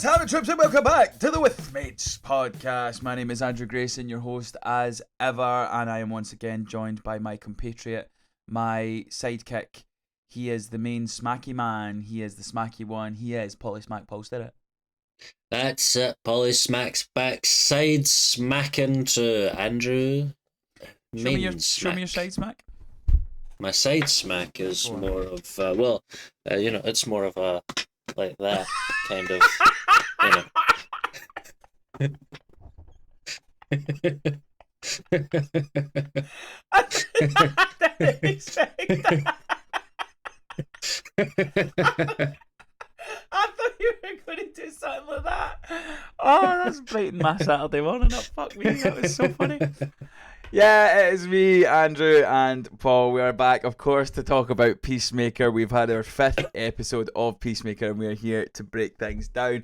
Yes, happy trips and welcome back to the With Mates podcast. My name is Andrew Grayson, your host as ever, and I am once again joined by my compatriot, my sidekick. He is the main smacky man. He is the smacky one. He is Polly Smack Paul Stirrett. That's it. Polly Smack's backside smacking to Andrew. Show me your side smack. My side smack is more of it's more of a like that kind of, I didn't expect that. I thought you were going to do something like that. Oh, that's brightened my Saturday morning up. Fuck me, that was so funny. Yeah, it is me, Andrew, and Paul. We are back, of course, to talk about Peacemaker. We've had our 5th episode of Peacemaker, and we are here to break things down.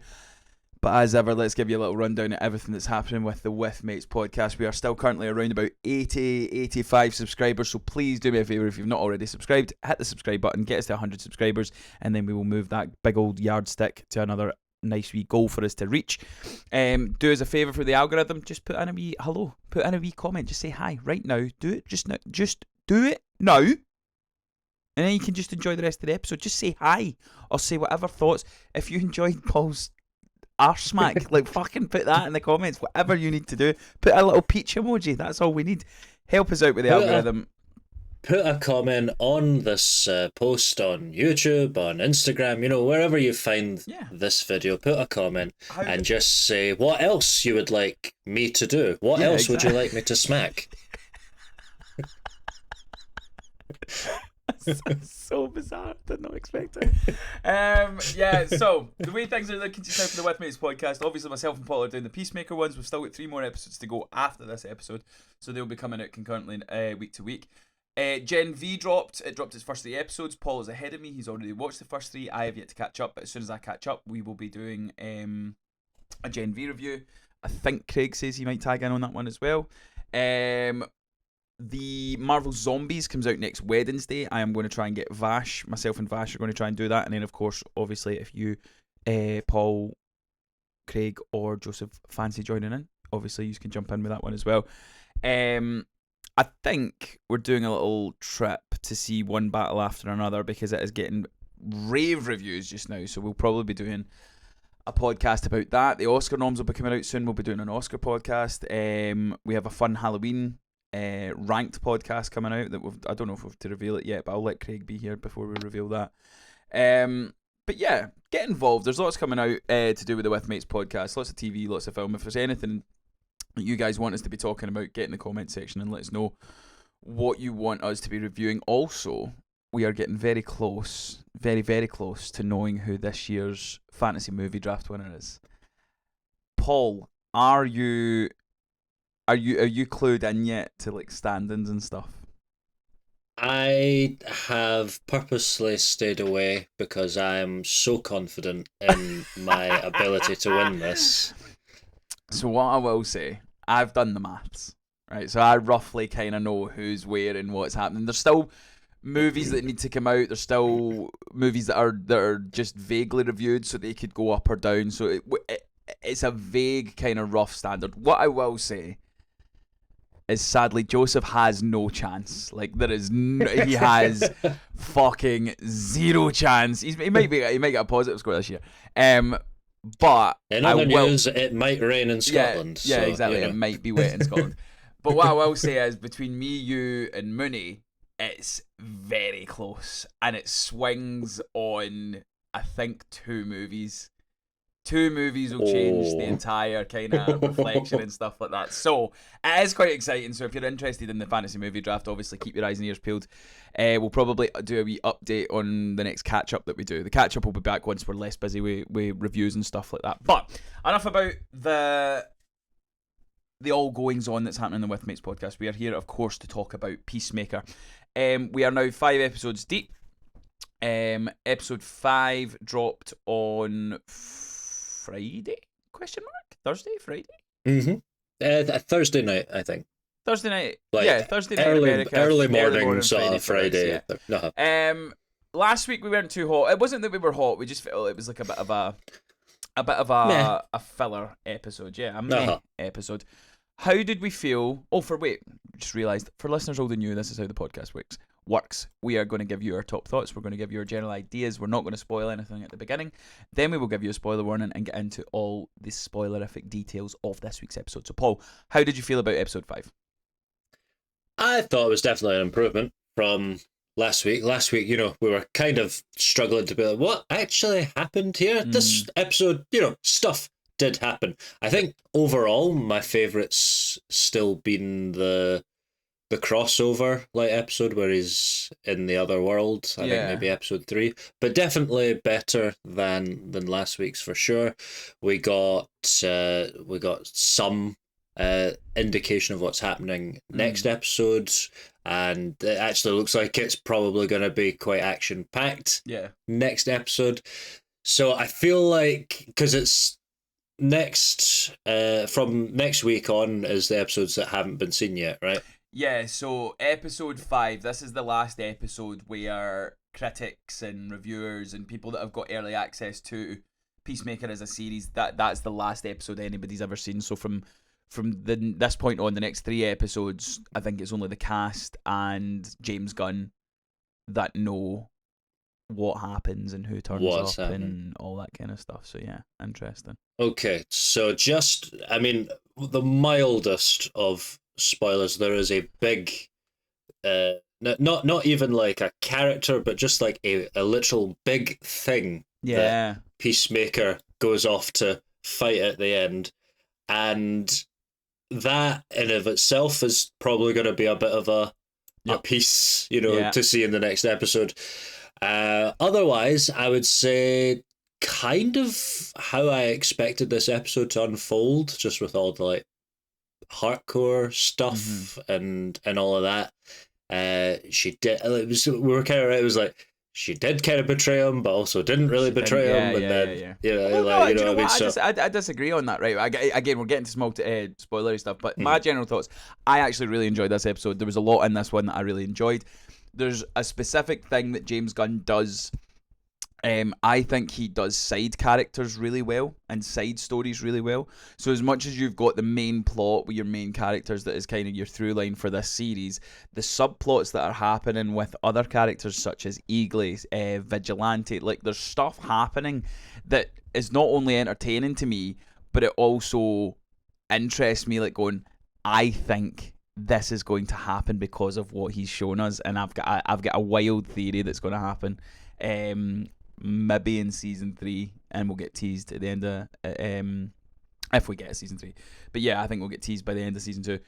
But as ever, let's give you a little rundown of everything that's happening with the With Mates podcast. We are still currently around about 85 subscribers, so please do me a favour if you've not already subscribed, hit the subscribe button, get us to 100 subscribers, and then we will move that big old yardstick to another nice wee goal for us to reach. Do us a favour for the algorithm, just put in a wee hello, put in a wee comment, just say hi right now, do it just now, just do it now, and then you can just enjoy the rest of the episode. Just say hi or say whatever thoughts. If you enjoyed Paul's arse smack, like fucking put that in the comments, whatever you need to do. Put a little peach emoji, that's all we need. Help us out with the algorithm. Put a comment on this post on YouTube, on Instagram, wherever you find this video, put a comment and just say what else you would like me to do. What else would you like me to smack? That's so bizarre. I did not expect it. So the way things are looking just now for the With Mates podcast, obviously myself and Paul are doing the Peacemaker ones. We've still got 3 more episodes to go after this episode, so they'll be coming out concurrently week to week. Gen V dropped its first 3 episodes. Paul is ahead of me, he's already watched the first 3. I have yet to catch up, but as soon as I catch up, we will be doing a Gen V review. I think Craig says he might tag in on that one as well. The Marvel Zombies comes out next Wednesday. I am going to try and get Vash. Myself and Vash are going to try and do that. And then, of course, obviously, if you, Paul, Craig, or Joseph fancy joining in, obviously, you can jump in with that one as well. I think we're doing a little trip to see one battle after another because it is getting rave reviews just now. So we'll probably be doing a podcast about that. The Oscar noms will be coming out soon. We'll be doing an Oscar podcast. We have a fun Halloween ranked podcast coming out that I don't know if we have to reveal it yet, but I'll let Craig be here before we reveal that. But yeah, get involved. There's lots coming out to do with the With Mates podcast. Lots of TV, lots of film. If there's anything that you guys want us to be talking about, get in the comment section and let us know what you want us to be reviewing. Also, we are getting very close, very, very close to knowing who this year's fantasy movie draft winner is. Paul, are you clued in yet to like stand-ins and stuff? I have purposely stayed away because I am so confident in my ability to win this. So what I will say, I've done the maths, right? So I roughly kind of know who's where and what's happening. There's still movies that need to come out. There's still movies that are just vaguely reviewed, so they could go up or down. So it's a vague kind of rough standard. What I will say is sadly Joseph has no chance. Like he has fucking zero chance. He might get a positive score this year. But in other news, it might rain in Scotland. Yeah, so, exactly. It might be wet in Scotland. But what I will say is between me, you, and Mooney, it's very close, and it swings on I think 2 movies. 2 movies will change the entire kind of reflection and stuff like that. So it is quite exciting. So if you're interested in the fantasy movie draft, obviously keep your eyes and ears peeled. We'll probably do a wee update on the next catch-up that we do. The catch-up will be back once we're less busy with reviews and stuff like that. But enough about the all goings on that's happening in the With Mates podcast. We are here, of course, to talk about Peacemaker. We are now 5 episodes deep. Episode 5 dropped on Friday? Thursday? Friday? Mm-hmm. Thursday night, I think. Thursday night. Like Thursday night early, in America. Early morning sort of Friday. Last week we weren't too hot. It wasn't that we were hot. We just felt it was like a bit of a a bit of a filler episode, yeah, a meh episode. How did we feel? Just realised, for listeners older than you, this is how the podcast works. We are going to give you our top thoughts. We're going to give you our general ideas. We're not going to spoil anything at the beginning. Then we will give you a spoiler warning and get into all the spoilerific details of this week's episode. So, Paul, how did you feel about episode 5? I thought it was definitely an improvement from last week. Last week, we were kind of struggling to be like, what actually happened here? This episode, stuff did happen. I think overall, my favourite's still been the crossover episode where he's in the other world. I think maybe episode 3, but definitely better than last week's for sure. We got some indication of what's happening next episode, and it actually looks like it's probably going to be quite action packed. Next episode. So I feel like, because it's from next week on is the episodes that haven't been seen yet, right? Yeah, so episode 5, this is the last episode where critics and reviewers and people that have got early access to Peacemaker as a series, that's the last episode anybody's ever seen. So from this point on, the next 3 episodes, I think it's only the cast and James Gunn that know what happens and who turns up and all that kind of stuff. So yeah, interesting. Okay, so the mildest of spoilers, there is a big not even like a character, but just like a literal big thing that Peacemaker goes off to fight at the end, and that in of itself is probably going to be a bit of a piece to see in the next episode. Otherwise, I would say kind of how I expected this episode to unfold, just with all the hardcore stuff and all of that. She did. We were kind of right. It was like she did kind of betray him, but also didn't really betray him. I disagree on that. Right. Again, we're getting to small spoilery stuff, but my general thoughts. I actually really enjoyed this episode. There was a lot in this one that I really enjoyed. There's a specific thing that James Gunn does. I think he does side characters really well and side stories really well. So as much as you've got the main plot with your main characters that is kind of your through line for this series, the subplots that are happening with other characters such as Eagles, Vigilante, there's stuff happening that is not only entertaining to me, but it also interests me, going, I think this is going to happen because of what he's shown us, and I've got a wild theory that's going to happen. Maybe in season 3, and we'll get teased at the end of if we get a season 3. But yeah, I think we'll get teased by the end of season 2.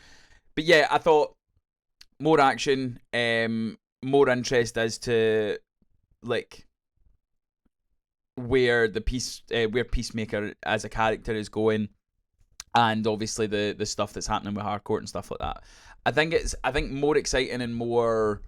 But yeah, I thought more action, more interest as to where Peacemaker as a character is going, and obviously the stuff that's happening with Harcourt and stuff like that. I think more exciting and more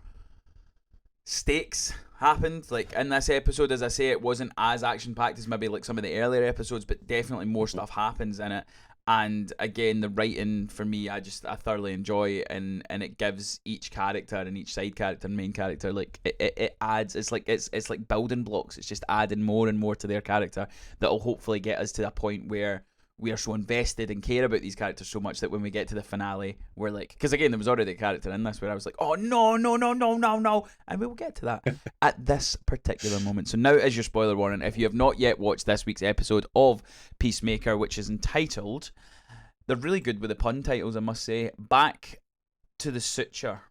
stakes happened in this episode. As I say, it wasn't as action packed as maybe some of the earlier episodes, but definitely more stuff happens in it. And again, the writing for me, I thoroughly enjoy, and it gives each character and each side character and main character it adds. It's like building blocks. It's just adding more and more to their character that'll hopefully get us to a point where we are so invested and care about these characters so much that when we get to the finale, we're because again, there was already a character in this where I was like, oh no, and we will get to that at this particular moment. So now is your spoiler warning. If you have not yet watched this week's episode of Peacemaker, which is entitled, they're really good with the pun titles, I must say, Back to the Suture.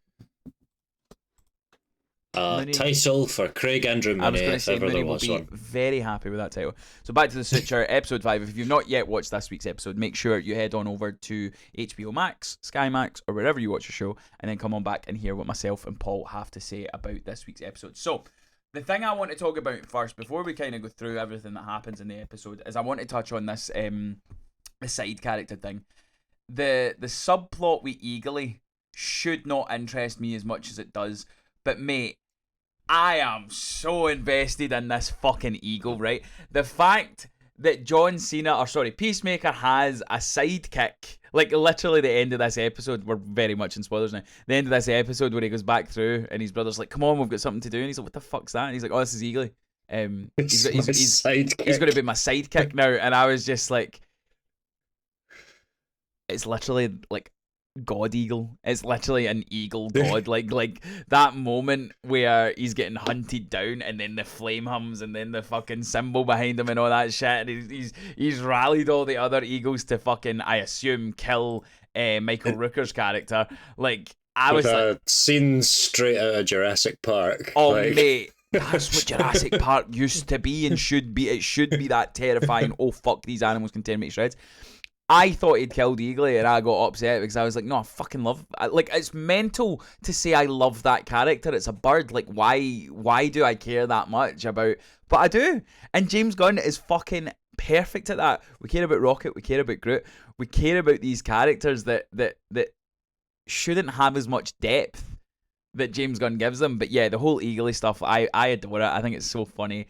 Title for Craig Andrew Mooney. I was going to say Mooney will be very happy with that title. So Back to the Suture, episode 5. If you've not yet watched this week's episode, make sure you head on over to HBO Max, Sky Max, or wherever you watch your show, and then come on back and hear what myself and Paul have to say about this week's episode. So the thing I want to talk about first, before we kind of go through everything that happens in the episode, is I want to touch on this the side character thing. The subplot with Eagly should not interest me as much as it does, but mate, I am so invested in this fucking Eagle, right? The fact that Peacemaker has a sidekick, literally the end of this episode, we're very much in spoilers now, the end of this episode where he goes back through and his brother's like, come on, we've got something to do, and he's like, what the fuck's that? And he's like, oh, this is Eagly. He's going to be my sidekick now, and I was just like, it's literally like God Eagle. It's literally an eagle god. like that moment where he's getting hunted down, and then the flame hums, and then the fucking symbol behind him and all that shit. And he's rallied all the other eagles to fucking, I assume, kill Michael Rooker's character. Like, I was like, scene straight out of Jurassic Park. Oh, mate. That's what Jurassic Park used to be and should be. It should be that terrifying. Oh, fuck, these animals can tear me to shreds. I thought he'd killed Eagly, and I got upset because I was like, no, I fucking love... Like, it's mental to say I love that character. It's a bird. Like, why do I care that much about... But I do. And James Gunn is fucking perfect at that. We care about Rocket. We care about Groot. We care about these characters that shouldn't have as much depth that James Gunn gives them. But yeah, the whole Eagly stuff, I adore it. I think it's so funny.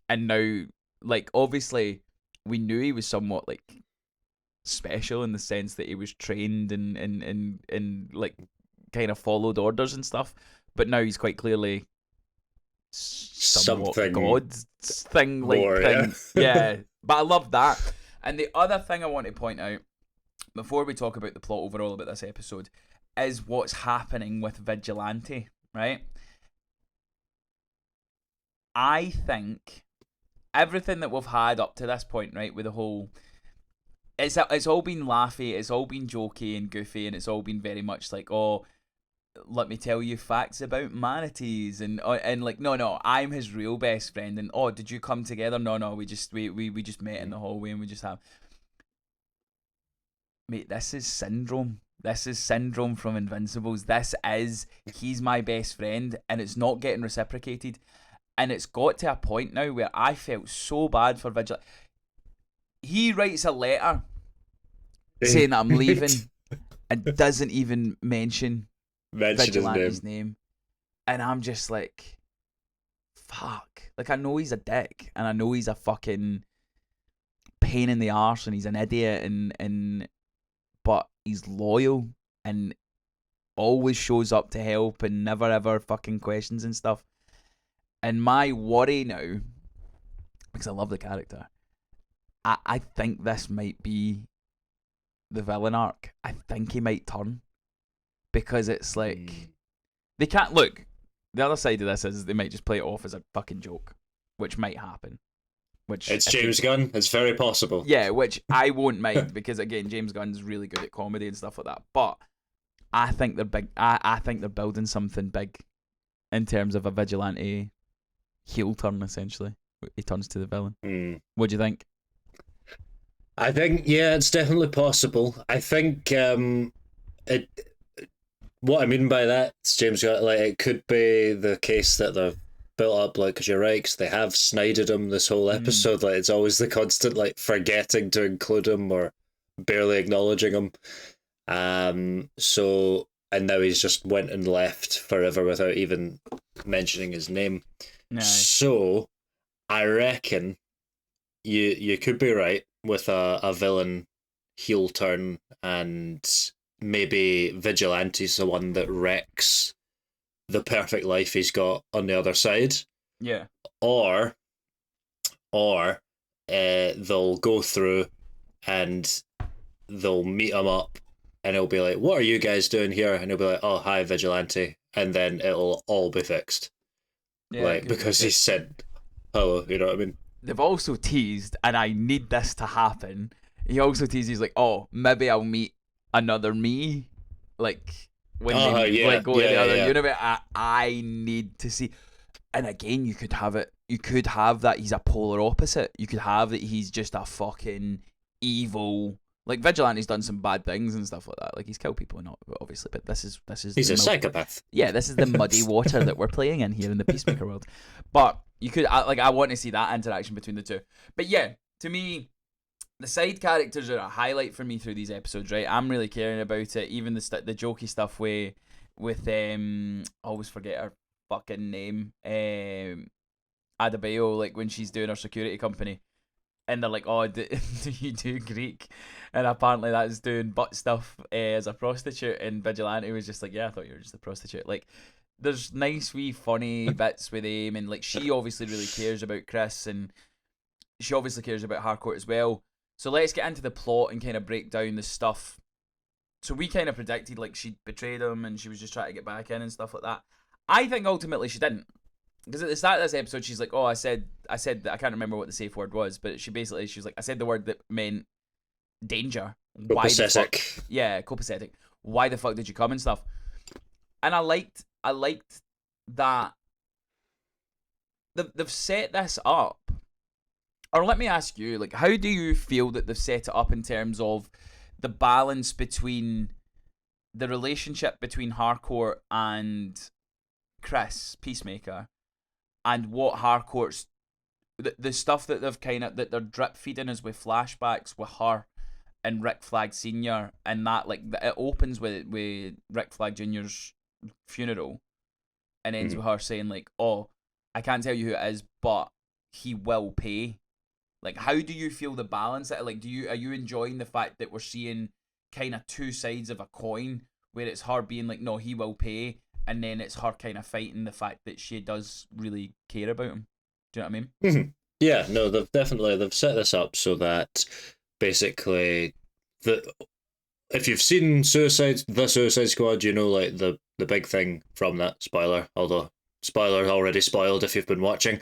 And now, like, obviously, we knew he was somewhat, like, special in the sense that he was trained and like kind of followed orders and stuff, but now he's quite clearly something God thing, like more, thing. Yeah. But I love that. And the other thing I want to point out before we talk about the plot overall about this episode is what's happening with Vigilante, right? I think everything that we've had up to this point, right, with the whole... It's all been laughy, it's all been jokey and goofy, and it's all been very much like, oh, let me tell you facts about manatees, and like, no, I'm his real best friend, and oh, did you come together? No, we just met in the hallway, and we just have... Mate, this is Syndrome. This is Syndrome from Invincibles. He's my best friend, and it's not getting reciprocated, and it's got to a point now where I felt so bad for Vigilante. He writes a letter saying that I'm leaving and doesn't even mention Vigilante's name. And I'm just like, fuck. Like, I know he's a dick, and I know he's a fucking pain in the arse, and he's an idiot, but he's loyal and always shows up to help and never ever fucking questions and stuff. And my worry now, because I love the character, I think this might be the villain arc. I think he might turn, because it's like they can't look. The other side of this is they might just play it off as a fucking joke, which might happen. Which it's James Gunn. It's very possible. Yeah, which I won't mind because again, James Gunn's really good at comedy and stuff like that. But I think they're big. I think they're building something big in terms of a Vigilante heel turn. Essentially, he turns to the villain. What do you think? I think, yeah, it's definitely possible. I think what I mean by that, James, like, it could be the case that they've built up, like, because you're right, because they have snided him this whole episode. Like, it's always the constant, like, forgetting to include him or barely acknowledging him. So, and now he's just went and left forever without even mentioning his name. No. So, I reckon you could be right with a villain heel turn, and maybe Vigilante's the one that wrecks the perfect life he's got on the other side. Yeah. Or they'll go through and they'll meet him up, and he'll be like, what are you guys doing here? And he'll be like, oh, hi, Vigilante. And then it'll all be fixed. Yeah, like, because he said hello, you know what I mean? They've also teased, and I need this to happen. He also teased, he's like, oh, maybe I'll meet another me. Like, when they go to the other universe. I need to see. And again, you could have it. You could have that he's a polar opposite. You could have that he's just a fucking evil. Like, Vigilante's done some bad things and stuff like that. Like, he's killed people and all, obviously. But this is he's a psychopath. Yeah, this is the muddy water that we're playing in here in the Peacemaker world. But you could, I want to see that interaction between the two. But yeah, to me, the side characters are a highlight for me through these episodes, right? I'm really caring about it. Even the jokey stuff with I always forget her fucking name, Adebayo, like when she's doing her security company. and they're like, "Oh, do you do Greek?" And apparently that's doing butt stuff as a prostitute. And Vigilante was just like, "Yeah, I thought you were just a prostitute." Like, there's nice wee funny bits with him, and like she obviously really cares about Chris, and she obviously cares about Harcourt as well. So let's get into the plot and kind of break down the stuff. So we kind of predicted like she'd betrayed him and she was just trying to get back in and stuff like that. I think ultimately she didn't. Because at the start of this episode, she's like, "Oh, I said that I can't remember what the safe word was, but she was like, I said the word that meant danger. Why the fuck? Yeah, copacetic. Why the fuck did you come and stuff?" And I liked that they've set this up. Or let me ask you, like, how do you feel that they've set it up in terms of the balance between the relationship between Harcourt and Chris, Peacemaker, and what Harcourt's the stuff that that they're drip feeding us with flashbacks with her and Rick Flag Senior, and that like it opens with Rick Flag Junior's funeral, and ends with her saying like, "Oh, I can't tell you who it is, but he will pay." Like, how do you feel the balance? Like, are you enjoying the fact that we're seeing kind of two sides of a coin, where it's her being like, "No, he will pay," and then it's her kind of fighting the fact that she does really care about him? Do you know what I mean? Mm-hmm. Yeah, no, they've set this up so that basically if you've seen the Suicide Squad, you know, like the big thing from that, spoiler, although spoiler already spoiled if you've been watching.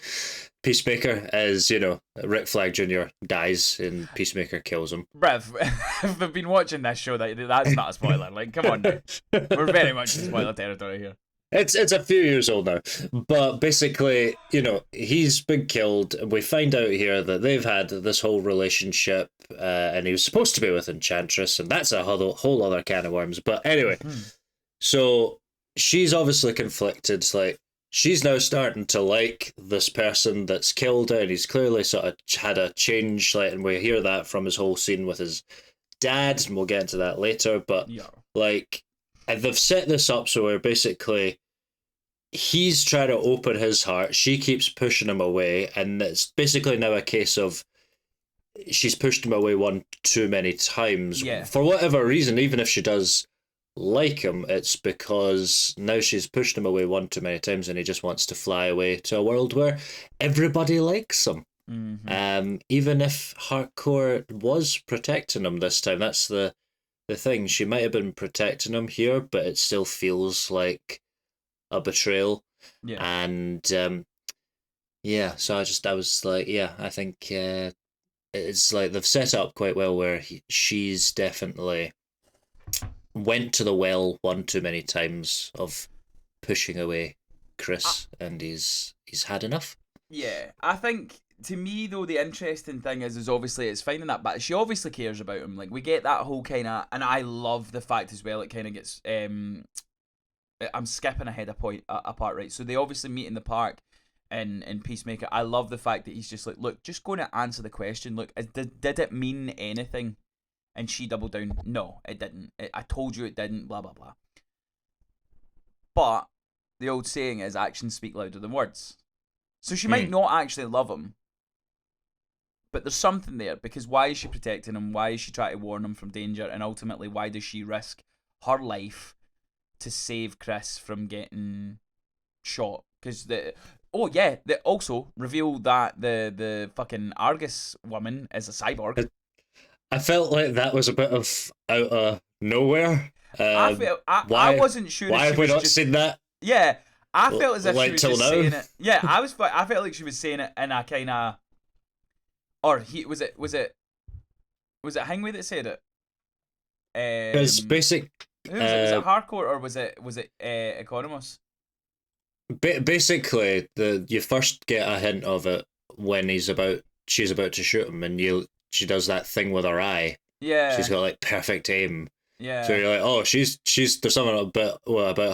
Peacemaker is, you know, Rick Flag Jr. dies and Peacemaker kills him. Brev, if they've been watching this show, that's not a spoiler. Like, come on now. We're very much in spoiler territory here. It's a few years old now, but basically, you know, he's been killed, and we find out here that they've had this whole relationship, and he was supposed to be with Enchantress, and that's a whole other can of worms. But anyway, so she's obviously conflicted. Like, she's now starting to like this person that's killed her, and he's clearly sort of had a change. Like, and we hear that from his whole scene with his dad, and we'll get into that later. But like. And they've set this up so where basically he's trying to open his heart. She keeps pushing him away. And it's basically now a case of she's pushed him away one too many times. Yeah. For whatever reason, even if she does like him, it's because now she's pushed him away one too many times and he just wants to fly away to a world where everybody likes him. Mm-hmm. Even if Harcourt was protecting him this time, that's the thing. She might have been protecting him here, but it still feels like a betrayal. Yeah. And so I was like, yeah, I think it's like they've set up quite well where she's definitely went to the well one too many times of pushing away Chris, and he's had enough. Yeah, I think. To me, though, the interesting thing is obviously it's finding that, but she obviously cares about him. Like, we get that whole kind of, and I love the fact as well. It kind of gets. I'm skipping ahead a part, right? So they obviously meet in the park, in Peacemaker. I love the fact that he's just like, "Look, just going to answer the question. Look, did it mean anything?" And she doubled down. "No, it didn't. I told you it didn't. Blah blah blah." But the old saying is, actions speak louder than words. So she might not actually love him. But there's something there, because why is she protecting him? Why is she trying to warn him from danger? And ultimately, why does she risk her life to save Chris from getting shot? Because they also reveal that the fucking Argus woman is a cyborg. I felt like that was a bit of out of nowhere. I wasn't sure. Why have we not seen that? Yeah, I felt as if she was just saying it. Yeah, I felt like she was saying it in a kind of. Or was it Hingway that said it? Because was it Harcourt or was it Economos? Basically, you first get a hint of it when she's about to shoot him, and she does that thing with her eye. Yeah, she's got like perfect aim. Yeah, so you're like, oh, she's there's something about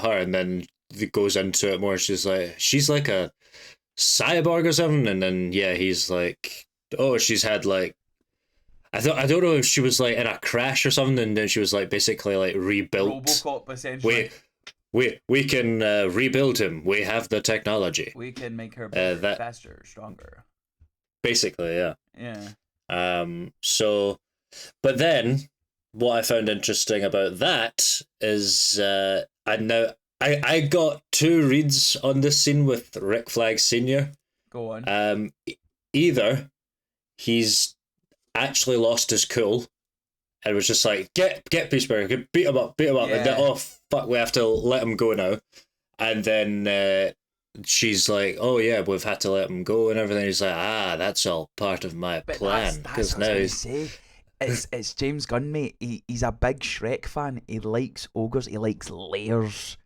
her, and then it goes into it more. She's like a cyborg or something, and then he's like, oh, she's had like, I don't know if she was like in a crash or something, and then she was like basically like rebuilt. RoboCop essentially. We can rebuild him. We have the technology. We can make her better, faster, stronger. Basically, yeah. Yeah. So, but then what I found interesting about that is, I got two reads on this scene with Rick Flag Senior. Go on. Either he's actually lost his cool and was just like, get Peacemaker, beat him up, and then, oh fuck, we have to let him go now. And then she's like, oh yeah, we've had to let him go and everything. He's like, that's all part of my plan. Because now it's James Gunn, mate. He's a big Shrek fan. He likes ogres. He likes layers.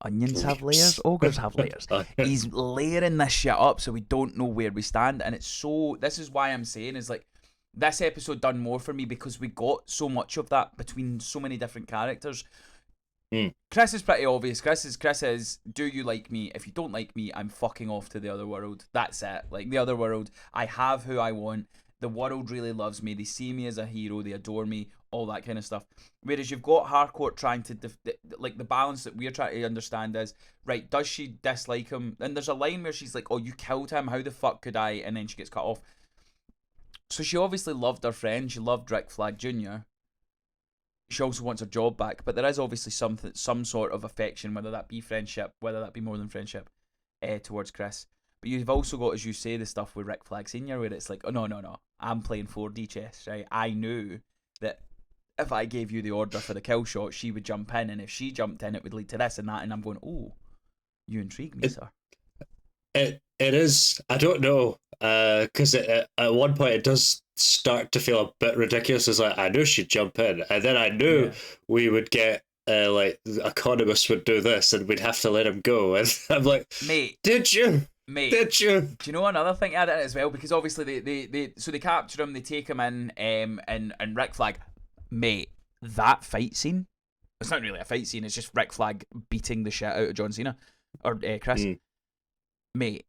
Onions have layers. Ogres have layers. He's layering this shit up so we don't know where we stand. And it's so... This is why I'm saying is like, this episode done more for me because we got so much of that between so many different characters. Chris is pretty obvious. Chris is, do you like me? If you don't like me, I'm fucking off to the other world. That's it. Like, the other world, I have who I want. The world really loves me. They see me as a hero. They adore me. All that kind of stuff. Whereas you've got Harcourt trying to... like, the balance that we're trying to understand is, right, does she dislike him? And there's a line where she's like, oh, you killed him. How the fuck could I? And then she gets cut off. So she obviously loved her friend. She loved Rick Flag Jr., she also wants her job back, but there is obviously some sort of affection, whether that be friendship, whether that be more than friendship, towards Chris. But you've also got, as you say, the stuff with Rick Flag Senior, where it's like, oh no, I'm playing 4D chess, right? I knew that if I gave you the order for the kill shot, she would jump in, and if she jumped in, it would lead to this and that, and I'm going, oh, you intrigue me, sir. It is. I don't know, because at one point it does start to feel a bit ridiculous. It's like, I knew she'd jump in, and then I knew we would get like Economist would do this, and we'd have to let him go. And I'm like, mate, did you? Did you? Do you know another thing I did as well? Because obviously they capture him, they take him in, and Rick Flag, mate, that fight scene. It's not really a fight scene. It's just Rick Flag beating the shit out of John Cena or Chris. Mate,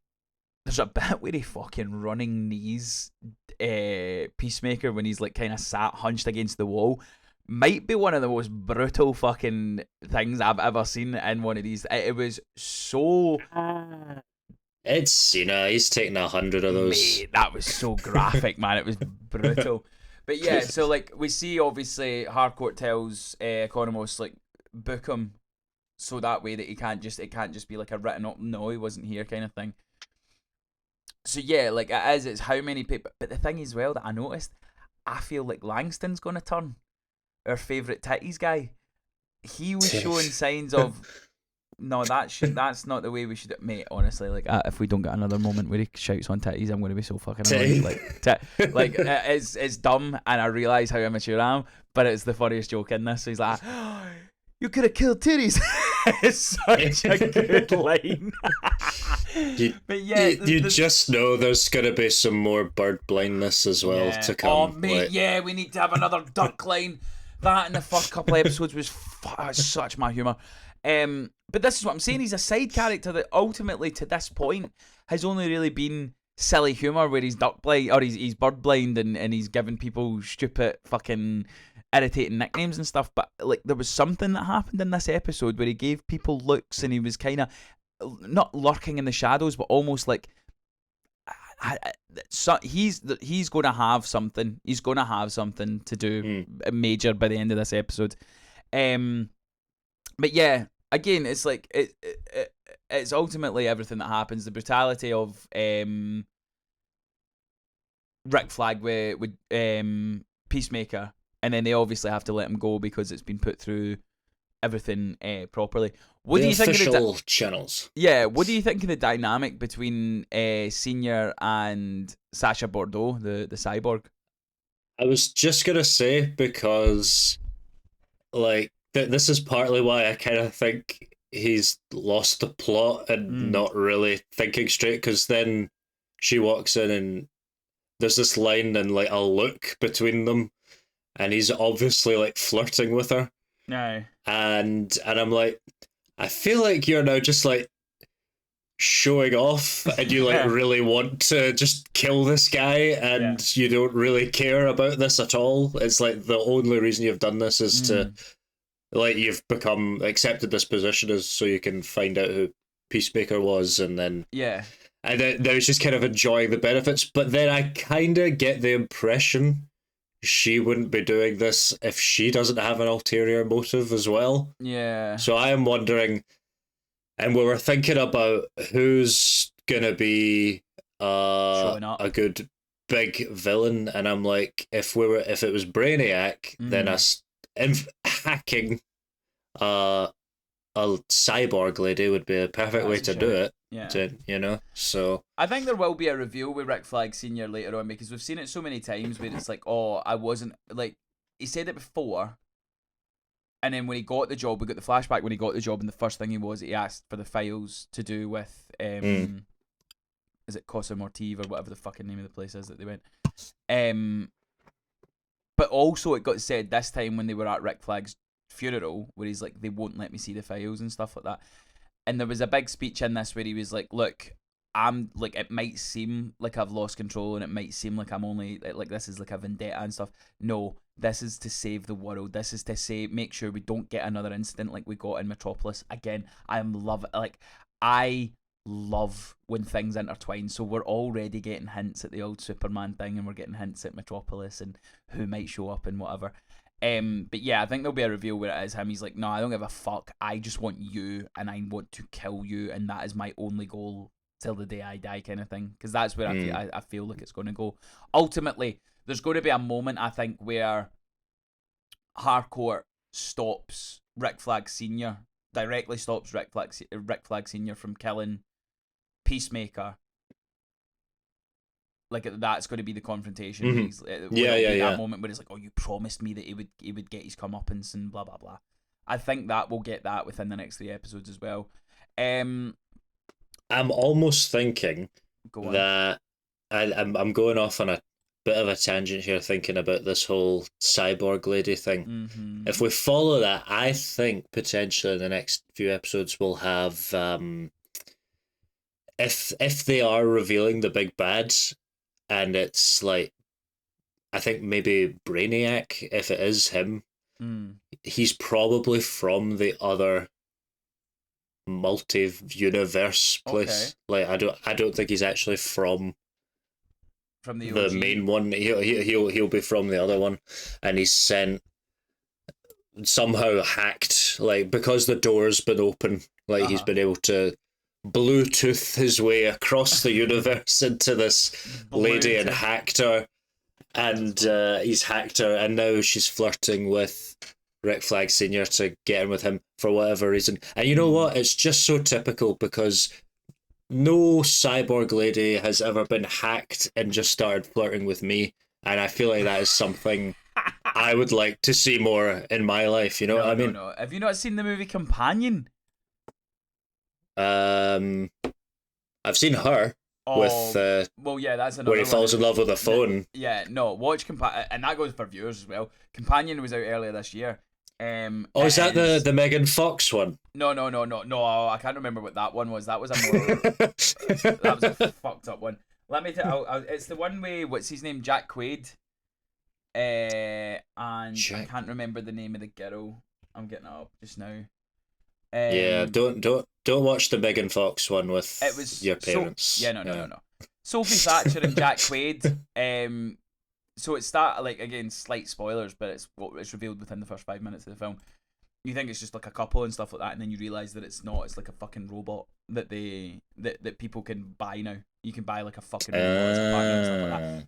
there's a bit where he fucking running knees Peacemaker when he's like kind of sat hunched against the wall. Might be one of the most brutal fucking things I've ever seen in one of these. It was so... It's Cena. He's taking 100 of those. Mate, that was so graphic, man. It was brutal. But yeah, so like we see obviously Harcourt tells Economos like book him so that way that it can't just be like a written up, no, he wasn't here kind of thing. So yeah, like it's how many people. But the thing as well that I noticed, I feel like Langston's gonna turn our favourite titties guy. He was showing signs of no, that's not the way we should. Mate, honestly, like if we don't get another moment where he shouts on titties, I'm gonna be so fucking annoyed. Like it's dumb, and I realise how immature I am, but it's the funniest joke in this. So he's like, oh, you could have killed titties. It's such a good line. But yeah, you just know there's gonna be some more bird blindness as well to come. Oh mate, yeah, we need to have another duck line. That in the first couple of episodes was such my humour. But this is what I'm saying. He's a side character that ultimately, to this point, has only really been silly humour, where he's duck blind or he's bird blind, and he's giving people stupid fucking irritating nicknames and stuff. But like, there was something that happened in this episode where he gave people looks, and he was kind of not lurking in the shadows, but almost like he's going to have something. He's going to have something to do major by the end of this episode. But yeah, again, it's like it's ultimately everything that happens. The brutality of Rick Flag with Peacemaker, and then they obviously have to let him go because it's been put through everything properly. What do you think of the official channels? Yeah, what do you think of the dynamic between Senior and Sacha Bordeaux, the cyborg? I was just gonna say, because like this is partly why I kind of think he's lost the plot and not really thinking straight, because then she walks in and there's this line and like a look between them, and he's obviously like flirting with her. No. And I'm like, I feel like you're now just like showing off, and you like really want to just kill this guy, and you don't really care about this at all. It's like the only reason you've done this is to like, you've accepted this position is so you can find out who Peacemaker was, and then And then now she's kind of enjoying the benefits. But then I kind of get the impression she wouldn't be doing this if she doesn't have an ulterior motive as well. Yeah. So I am wondering, and we were thinking about who's gonna be a good big villain, and I'm like, if it was Brainiac, then us hacking a cyborg lady would be a perfect way to do it. Yeah. So I think there will be a reveal with Rick Flag Sr. later on, because we've seen it so many times where it's like, oh, I wasn't, like, he said it before, and then when he got the job, we got the flashback when he got the job, and the first thing he asked for the files to do with, is it Casa Mortive or whatever the fucking name of the place is that they went. But also it got said this time when they were at Rick Flag's funeral, where he's like, they won't let me see the files and stuff like that. And there was a big speech in this where he was like, look, I'm like, it might seem like I've lost control and it might seem like I'm only like, this is like a vendetta and stuff. No, this is to save the world. This is to make sure we don't get another incident like we got in Metropolis. Again, I love when things intertwine. So we're already getting hints at the old Superman thing, and we're getting hints at Metropolis and who might show up and whatever. But yeah, I think there'll be a reveal where it is him. He's like, no, I don't give a fuck. I just want you, and I want to kill you, and that is my only goal till the day I die, kind of thing. Because that's where I feel like it's going to go. Ultimately, there's going to be a moment, I think, where Harcourt stops Rick Flag Sr. directly stops Rick Flag Sr. from killing Peacemaker. Like, that's going to be the confrontation. Mm-hmm. That moment where it's like, oh, you promised me that he would get his comeuppance and blah blah blah. I think that we'll get that within the next 3 episodes as well. I'm almost thinking that I'm going off on a bit of a tangent here, thinking about this whole cyborg lady thing. Mm-hmm. If we follow that, I think potentially in the next few episodes we'll have if they are revealing the big bads. And it's like, I think maybe Brainiac, if it is him, he's probably from the other multi-universe place. Okay. Like, I don't think he's actually from the main one. He'll be from the other one, and he's somehow hacked, like, because the door's been open. Like, he's been able to Bluetooth his way across the universe into this lady and hacked her, and he's hacked her, and now she's flirting with Rick Flag Sr. to get in with him for whatever reason. And you know what? It's just so typical, because no cyborg lady has ever been hacked and just started flirting with me, and I feel like that is something I would like to see more in my life. You know what I mean? No. Have you not seen the movie Companion? I've seen her with well, yeah, that's another where he falls in love with a phone. Yeah, no, watch Companion, and that goes for viewers as well. Companion was out earlier this year. Is that the Megan Fox one? No, I can't remember what that one was. That was a more that was a fucked up one. Let me tell you, it's the one with, what's his name, Jack Quaid, and I can't remember the name of the girl. I'm getting it up just now. Yeah, don't watch the Megan Fox one with your parents. No. Sophie Thatcher and Jack Quaid. So it started, like, again, slight spoilers, but it's revealed within the first 5 minutes of the film. You think it's just like a couple and stuff like that, and then you realise that it's not. It's like a fucking robot that that people can buy now. You can buy like a fucking robot as a partner and stuff like that.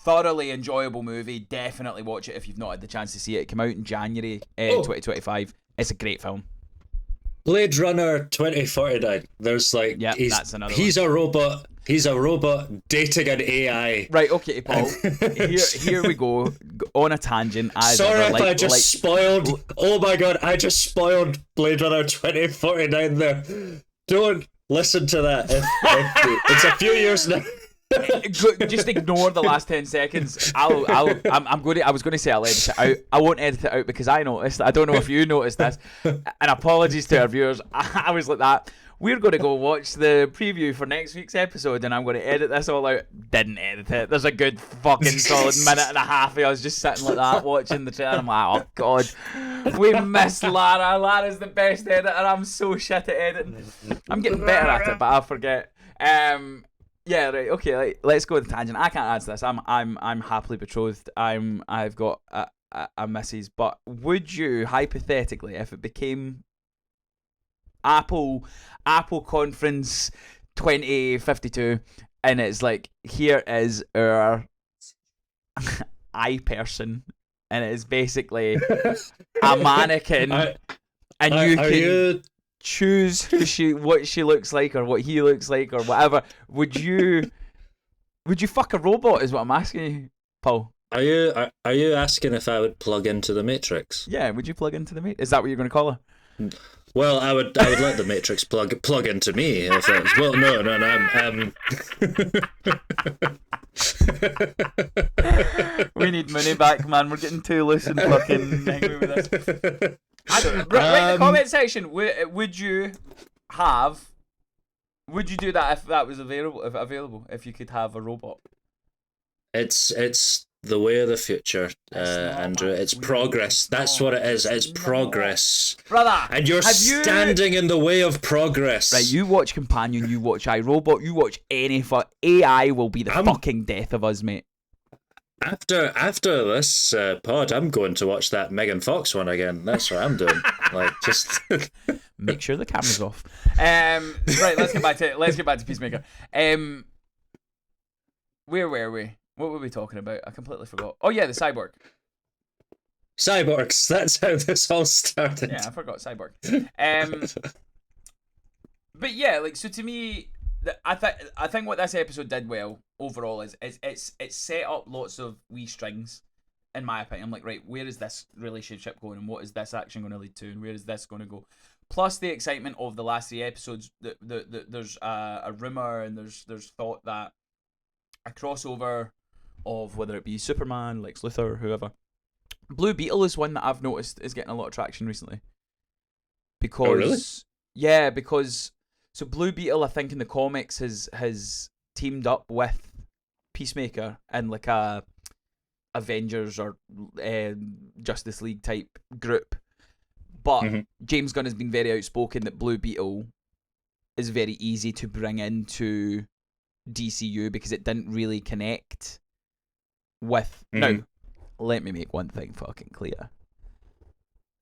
Thoroughly enjoyable movie. Definitely watch it if you've not had the chance to see it. It came out in January 2025. It's a great film. Blade Runner 2049. There's like, that's another he's one. A robot. He's a robot dating an AI. Right, okay, Paul. Here we go on a tangent. Sorry if I just spoiled. Oh my god, I just spoiled Blade Runner 2049 there. Don't listen to that. It's a few years now. Just ignore the last 10 seconds. I was going to say I'll edit it out. I won't edit it out because I noticed. I don't know if you noticed this. And apologies to our viewers. I was like that. We're going to go watch the preview for next week's episode, and I'm going to edit this all out. Didn't edit it. There's a good fucking solid minute and a half. I was just sitting like that watching the trailer. I'm like, oh god, we miss Lara. Lara's the best editor. I'm so shit at editing. I'm getting better at it, but I forget. Yeah, right. Okay, let's go with the tangent. I can't answer this. I'm happily betrothed. I've got a missus. But would you, hypothetically, if it became Apple Conference 2052, and it's like, here is our eye person, and it is basically a mannequin, and you can choose what she looks like or what he looks like or whatever. Would you fuck a robot? Is what I'm asking you, Paul. Are you asking if I would plug into the Matrix? Yeah, would you plug into the Matrix? Is that what you're going to call her? Well, I would let the Matrix plug into me if it was. Well, no. We need money back, man. We're getting too loose and fucking angry with this. Right in the comment section, would you do that if that was available? If you could have a robot? It's the way of the future, Andrew. It's progress. That's what it is. It's progress, brother. And you're standing in the way of progress. Right, you watch Companion, you watch iRobot, you watch any AI will be the fucking death of us, mate. After this pod, I'm going to watch that Megan Fox one again. That's what I'm doing. Like, just make sure the camera's off. Right, let's get back to Peacemaker. Where were we? What were we talking about? I completely forgot. Oh yeah, the cyborg. Cyborgs. That's how this all started. Yeah, I forgot cyborg. But yeah, like, so to me, I think what this episode did well overall is it's set up lots of wee strings. In my opinion, I'm like, right, where is this relationship going, and what is this action going to lead to, and where is this going to go? Plus the excitement of the last 3 episodes. There's a rumor and there's thought that a crossover of whether it be Superman, Lex Luthor, whoever. Blue Beetle is one that I've noticed is getting a lot of traction recently. Because, oh, really? Yeah, because so Blue Beetle, I think in the comics has teamed up with Peacemaker in like a Avengers or Justice League type group. But James Gunn has been very outspoken that Blue Beetle is very easy to bring into DCU because it didn't really connect with. Now, let me make one thing fucking clear.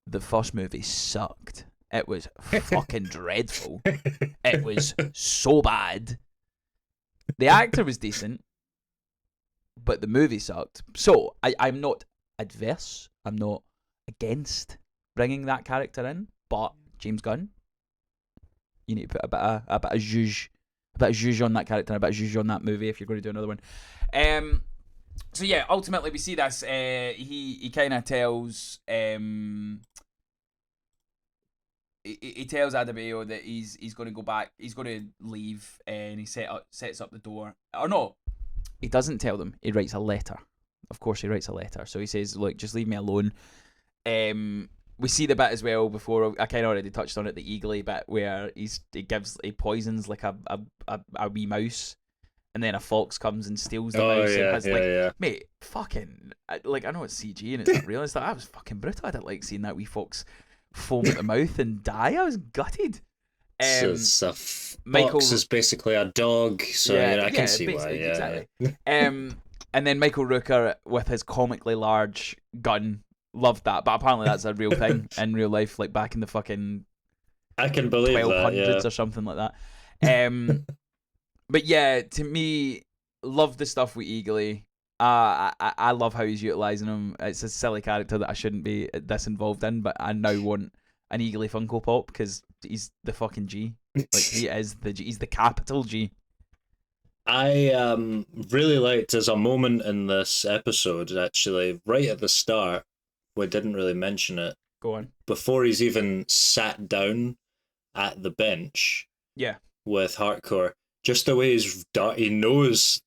The first movie sucked. It was fucking dreadful. It was so bad. The actor was decent, but the movie sucked. So I'm not adverse. I'm not against bringing that character in. But James Gunn, you need to put a bit of zhuzh on that character, and a bit of zhuzh on that movie if you're going to do another one. So yeah, ultimately we see this. He kind of tells he tells Adebayo that he's going to go back. He's going to leave, and he sets up the door. Or no, he doesn't tell them. He writes a letter. Of course, he writes a letter. So he says, "Look, just leave me alone." We see the bit as well before. I kind of already touched on it, the eagly bit where he poisons like a wee mouse. And then a fox comes and steals the mouse. Yeah. Mate, fucking, like, I know it's CG and it's not real. It's like, I was fucking brutal. I didn't like seeing that wee fox foam at the mouth and die. I was gutted. So fox is basically a dog, so I can see why. Yeah, exactly. And then Michael Rooker with his comically large gun, loved that. But apparently that's a real thing in real life, like back in the fucking I can believe 1200s or something like that. But yeah, to me, love the stuff with Eagly. I love how he's utilising him. It's a silly character that I shouldn't be this involved in, but I now want an Eagly Funko Pop because he's the fucking G. Like, he is the G. He's the capital G. I really liked, there's a moment in this episode, actually, right at the start, we didn't really mention it. Go on. Before he's even sat down at the bench with Hardcore, just the way he knows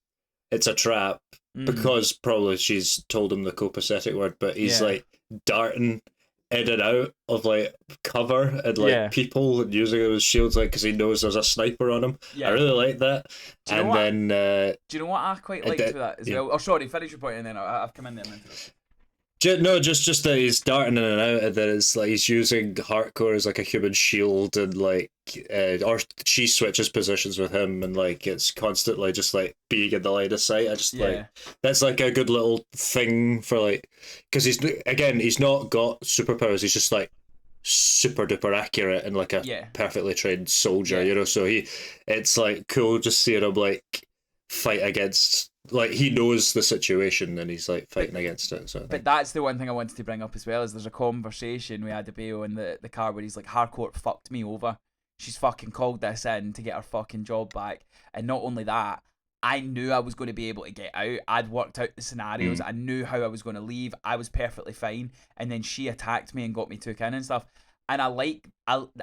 it's a trap because probably she's told him the copacetic word, but he's like darting in and out of like cover and like people and using his shields like because he knows there's a sniper on him. I really like that. Do you know what I quite liked with that as well? Oh, sorry, finish your point and then I've come in there. Just that he's darting in and out, and then it's like he's using Hardcore as like a human shield, and like, or she switches positions with him, and like it's constantly just like being in the line of sight. I just like that's like a good little thing for like, because he's not got superpowers. He's just like super duper accurate and like a perfectly trained soldier, you know. So it's like cool just seeing him like fight against. Like, he knows the situation and he's like fighting against it. So but that's the one thing I wanted to bring up as well, is there's a conversation we had with Bale in the car where he's like, Harcourt fucked me over. She's fucking called this in to get her fucking job back. And not only that, I knew I was going to be able to get out. I'd worked out the scenarios. I knew how I was going to leave. I was perfectly fine. And then she attacked me and got me took in and stuff. And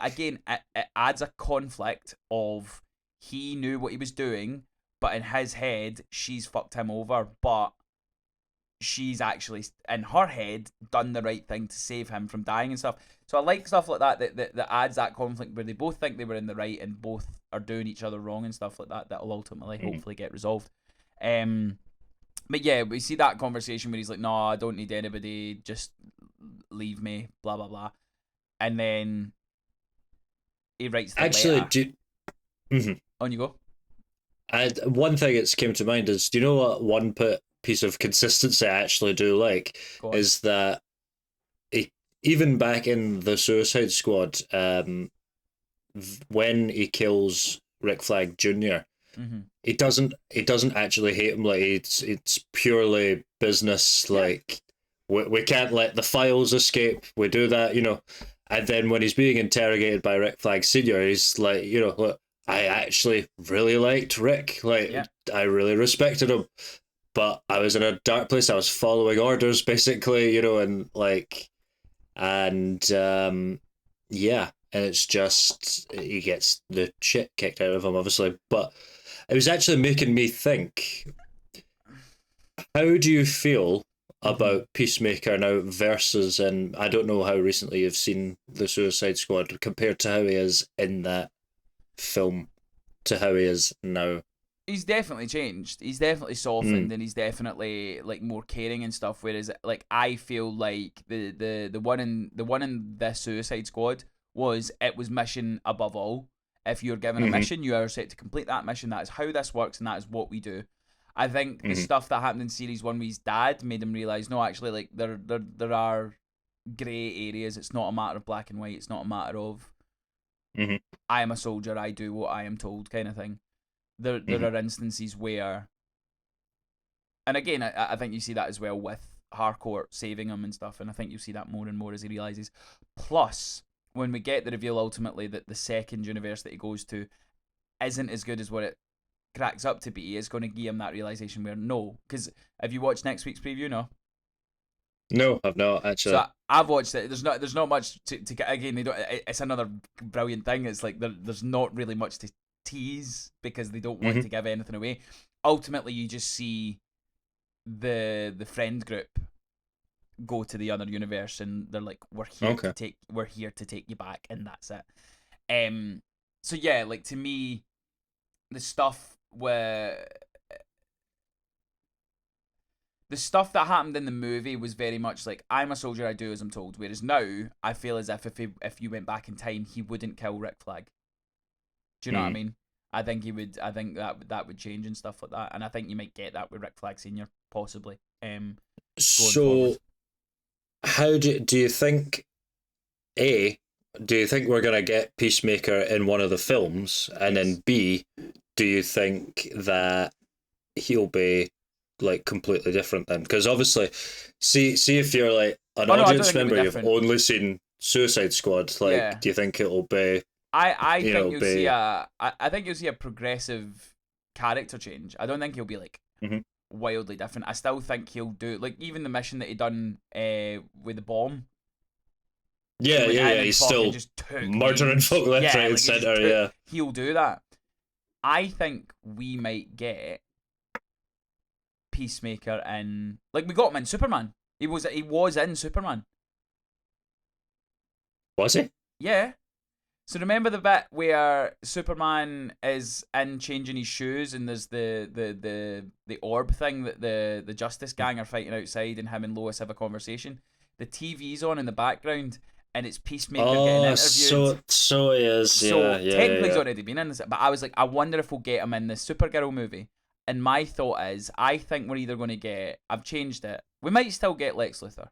again, it adds a conflict of he knew what he was doing, but in his head, she's fucked him over. But she's actually, in her head, done the right thing to save him from dying and stuff. So I like stuff like that adds that conflict where they both think they were in the right and both are doing each other wrong and stuff like that. That'll ultimately, hopefully, get resolved. But yeah, we see that conversation where he's like, "No, I don't need anybody. Just leave me." Blah blah blah. And then he writes the letter. On you go. One thing that's came to mind is, do you know what one piece of consistency I actually do like is that even back in the Suicide Squad, when he kills Rick Flag Jr., he doesn't actually hate him. Like, it's purely business. Like, we can't let the files escape. We do that, you know. And then when he's being interrogated by Rick Flag Sr., he's like, you know, look, I actually really liked Rick. Like, I really respected him. But I was in a dark place. I was following orders, basically, you know, and like, and yeah. And it's just, he gets the shit kicked out of him, obviously. But it was actually making me think, how do you feel about Peacemaker now versus, and I don't know how recently you've seen the Suicide Squad, compared to how he is in that film to how he is now? He's definitely changed. He's definitely softened, and he's definitely like more caring and stuff. Whereas, like, I feel like the one in the Suicide Squad was mission above all. If you're given a mission, you are set to complete that mission. That is how this works, and that is what we do. I think the stuff that happened in series 1 with his dad made him realise, no, actually, like, there are grey areas. It's not a matter of black and white. It's not a matter of I am a soldier, I do what I am told, kind of thing. There are instances where, and again, I think you see that as well with Harcourt saving him and stuff, and I think you'll see that more and more as he realises. Plus, when we get the reveal ultimately that the second universe that he goes to isn't as good as what it cracks up to be, is going to give him that realisation where, no, because have you watched next week's preview? No, I've not, actually. So I've watched it. There's not much to get. Again, they don't. It's another brilliant thing. It's like there's not really much to tease because they don't want to give anything away. Ultimately, you just see the friend group go to the other universe, and they're like, we're here to take you back, and that's it. So yeah, like, to me, the stuff that happened in the movie was very much like, I'm a soldier, I do as I'm told. Whereas now, I feel as if you went back in time, he wouldn't kill Rick Flag. Do you know what I mean? I think he would. I think that would change and stuff like that. And I think you might get that with Rick Flag Senior, possibly. So, forward. How do you think? Do you think we're gonna get Peacemaker in one of the films, and then B, do you think that he'll be like completely different then? Because obviously, see if you're like an audience member, you've only seen Suicide Squad. Like, do you think it'll be? I think you'll see I think you'll see a progressive character change. I don't think he'll be like wildly different. I still think he'll do, like, even the mission that he done with the bomb. Yeah. He's still murdering folk left, right, and centre. He'll do that. I think we might get Peacemaker in, like, we got him in Superman. He was in Superman. Was he? Yeah. So remember the bit where Superman is in changing his shoes, and there's the orb thing that the Justice Gang are fighting outside, and him and Lois have a conversation. The TV's on in the background, and it's Peacemaker getting interviewed. So he is. So yeah, technically he's yeah. already been in this, but I was like, I wonder if we'll get him in the Supergirl movie. And my thought is, I think we're either going to get. I've changed it. We might still get Lex Luthor,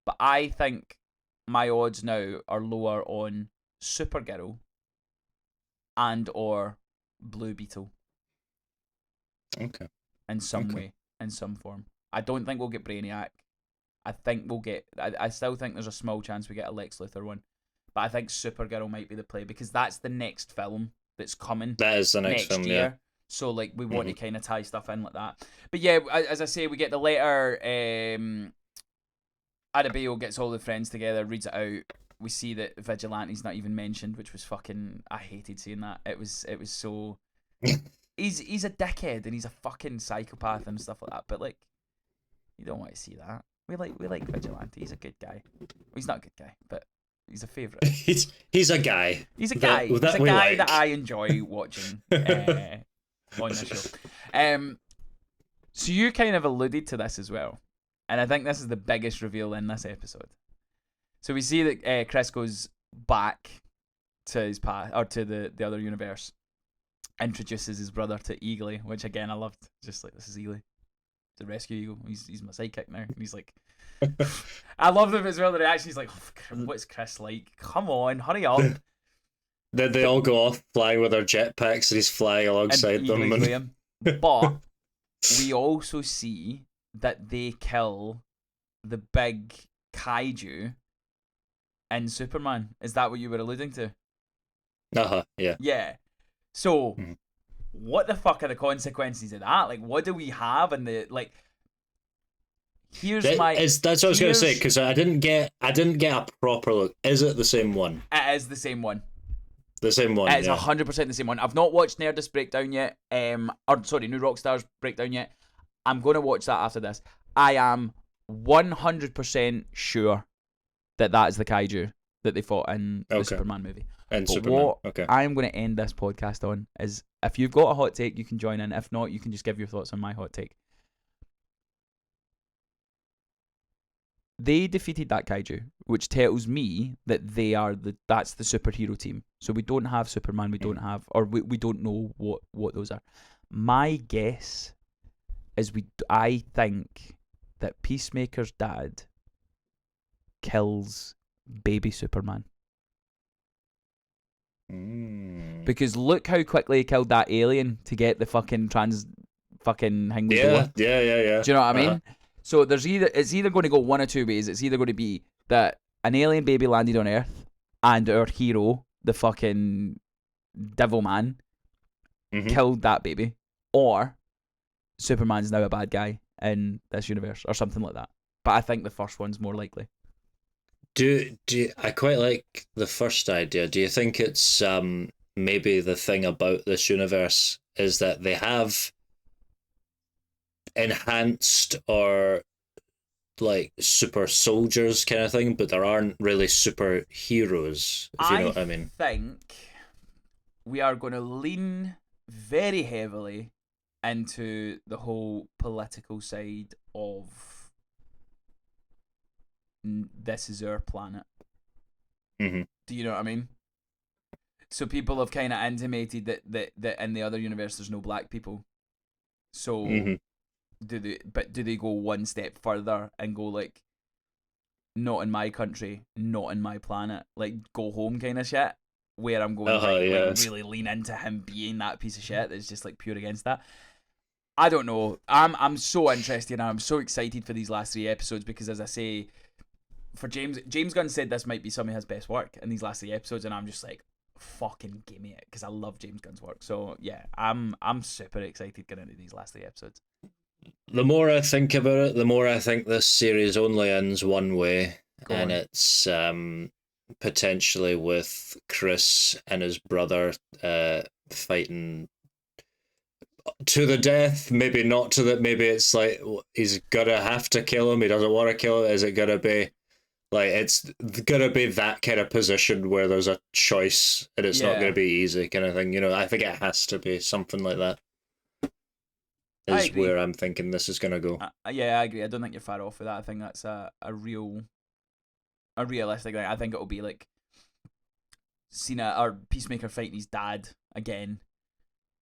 but I think my odds now are lower on Supergirl and or Blue Beetle. Okay. In some way, in some form. I don't think we'll get Brainiac. I think we'll get. I still think there's a small chance we get a Lex Luthor one, but I think Supergirl might be the play because that's the next film that's coming. That is the next film, year. yeah. So like we want to kind of tie stuff in like that. But yeah, as I say, we get the letter. Adebayo gets all the friends together, reads it out. We see that Vigilante's not even mentioned, which was fucking. I hated seeing that. It was so. He's a dickhead and he's a fucking psychopath and stuff like that. But like, you don't want to see that. We like Vigilante. He's a good guy. Well, he's not a good guy, but he's a favourite. He's a guy. He's a guy. He's a guy that I enjoy watching on the show. So you kind of alluded to this as well, and I think this is the biggest reveal in this episode. So we see that Chris goes back to his past or to the other universe, introduces his brother to Eagly, which again I loved. Just like, this is Eagly, the rescue eagle. He's my sidekick now, and he's like, I love them as well. The reaction, he's like, oh, what's Chris like? Come on, hurry up. Then they all go off flying with their jetpacks, and he's flying alongside them. But we also see that they kill the big kaiju in Superman. Is that what you were alluding to? Yeah. Yeah. So, what the fuck are the consequences of that? Like, what do we have in the like? That's what I was going to say, because I didn't get a proper look. Is it the same one? It is the same one. The same one. It's 100% the same one. I've not watched Nerdist Breakdown yet. New Rockstars Breakdown yet. I'm going to watch that after this. I am 100% sure that is the kaiju that they fought in the Superman movie. And Superman. What I'm going to end this podcast on is, if you've got a hot take, you can join in. If not, you can just give your thoughts on my hot take. They defeated that kaiju, which tells me that that's the superhero team. So we don't have Superman, we don't have, or we don't know what those are. My guess is I think that Peacemaker's dad kills baby Superman. Because look how quickly he killed that alien to get the fucking thing. Yeah. Do you know what I mean? So it's either going to go one or two ways. It's either going to be that an alien baby landed on Earth and our hero, the fucking devil man, killed that baby, or Superman's now a bad guy in this universe or something like that. But I think the first one's more likely. I quite like the first idea. Do you think it's maybe the thing about this universe is that they have enhanced or like super soldiers kind of thing, but there aren't really superheroes, if you know what I mean? I think we are going to lean very heavily into the whole political side of this is our planet. Do you know what I mean? So people have kind of intimated that in the other universe there's no black people. So do they go one step further and go like, not in my country, not in my planet, like go home kind of shit, where I'm going like really lean into him being that piece of shit that's just like pure against that. I don't know. I'm so interested and I'm so excited for these last 3 episodes because, as I say, for James Gunn said this might be some of his best work in these last 3 episodes, and I'm just like, fucking give me it, because I love James Gunn's work. So yeah, I'm super excited getting into these last 3 episodes. The more I think about it, the more I think this series only ends one way, and it's potentially with Chris and his brother fighting to the death. Maybe not to the. Maybe it's like he's gonna have to kill him. He doesn't want to kill him. Is it gonna be Like, it's gonna be that kind of position where there's a choice and it's not gonna be easy, kind of thing. You know, I think it has to be something like that. Is where I'm thinking this is gonna go. Yeah, I agree. I don't think you're far off with that. I think that's a realistic thing. I think it'll be like Cena or Peacemaker fighting his dad again,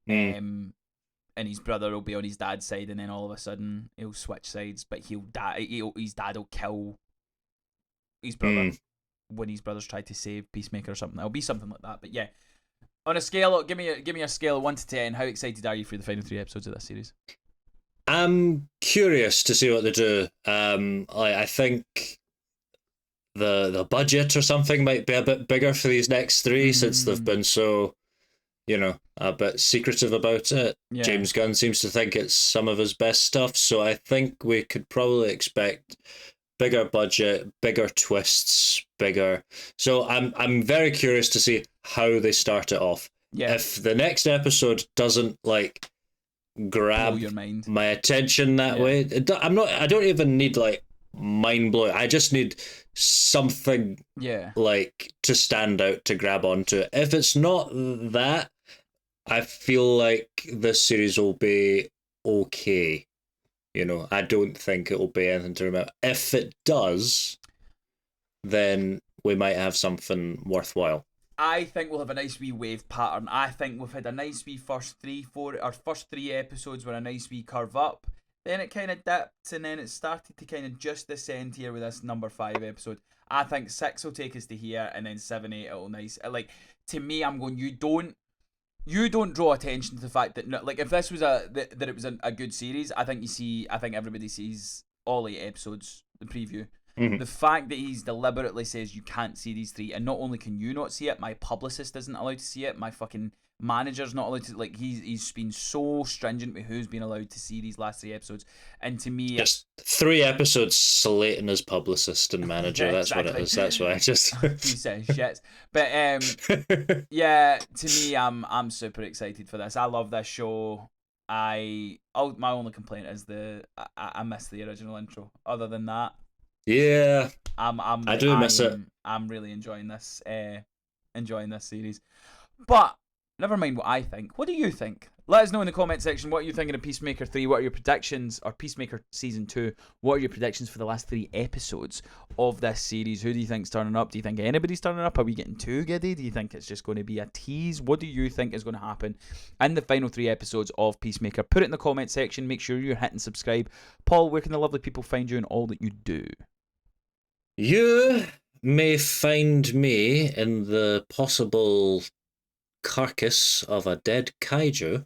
and his brother will be on his dad's side, and then all of a sudden he'll switch sides, but he'll die. His dad will kill his brother when his brother's tried to save Peacemaker or something. It'll be something like that. But yeah, on a scale, give me a scale of 1 to 10. How excited are you for the final 3 episodes of this series? I'm curious to see what they do. I think the budget or something might be a bit bigger for these next 3 since they've been so, you know, a bit secretive about it. Yeah. James Gunn seems to think it's some of his best stuff, so I think we could probably expect bigger budget, bigger twists, bigger. So I'm very curious to see how they start it off. Yeah. If the next episode doesn't like grab your mind, my attention that way, I don't even need like mind blowing. I just need something like to stand out, to grab onto. If it's not that, I feel like this series will be okay. You know, I don't think it will be anything to remember. If it does, then we might have something worthwhile. I think we'll have a nice wee wave pattern. I think we've had a nice wee first 3 episodes were a nice wee curve up. Then it kind of dipped, and then it started to kind of just descend here with this number 5 episode. I think 6 will take us to here, and then 7, 8 it'll nice. Like, to me, I'm going, you don't draw attention to the fact that, like, if this was that it was a good series, I think everybody sees all 8 episodes, the preview. Mm-hmm. The fact that he's deliberately says you can't see these 3, and not only can you not see it, my publicist isn't allowed to see it, my fucking manager's not allowed to, like, he's been so stringent with who's been allowed to see these last 3 episodes, and to me, just 3 episodes slating his publicist and manager. That's exactly what it is. That's why I just he says shit. But yeah, to me, I'm super excited for this. I love this show. My only complaint is I miss the original intro. Other than that, yeah, I do miss it. I'm really enjoying this series, but never mind what I think. What do you think? Let us know in the comment section what you're thinking of Peacemaker 3. What are your predictions, or Peacemaker Season 2? What are your predictions for the last 3 episodes of this series? Who do you think's turning up? Do you think anybody's turning up? Are we getting too giddy? Do you think it's just going to be a tease? What do you think is going to happen in the final 3 episodes of Peacemaker? Put it in the comment section. Make sure you're hitting subscribe. Paul, where can the lovely people find you in all that you do? You may find me in the possible carcass of a dead kaiju,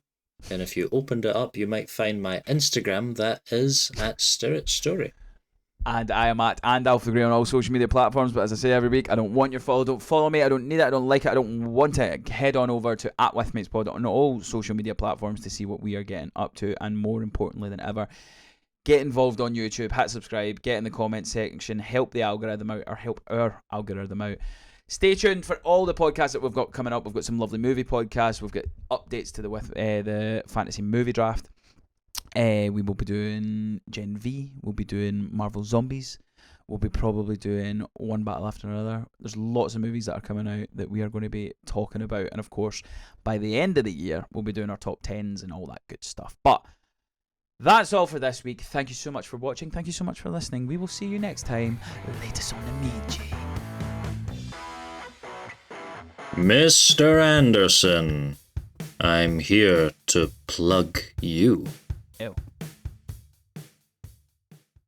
and if you opened it up, you might find my Instagram that is at Stirrit Story. And I am at @AlphaGrey on all social media platforms. But as I say every week, I don't want your follow. Don't follow me. I don't need it. I don't like it. I don't want it. Head on over to @WithMatesPod on all social media platforms to see what we are getting up to, and more importantly than ever, get involved on YouTube. Hit subscribe. Get in the comment section. Help the algorithm out, or help our algorithm out. Stay tuned for all the podcasts that we've got coming up. We've got some lovely movie podcasts. We've got updates to the fantasy movie draft. We will be doing Gen V. We'll be doing Marvel Zombies. We'll be probably doing one battle after another. There's lots of movies that are coming out that we are going to be talking about. And of course, by the end of the year, we'll be doing our top 10s and all that good stuff. But that's all for this week. Thank you so much for watching. Thank you so much for listening. We will see you next time. Latest on the media. Mr. Anderson, I'm here to plug you. Ew.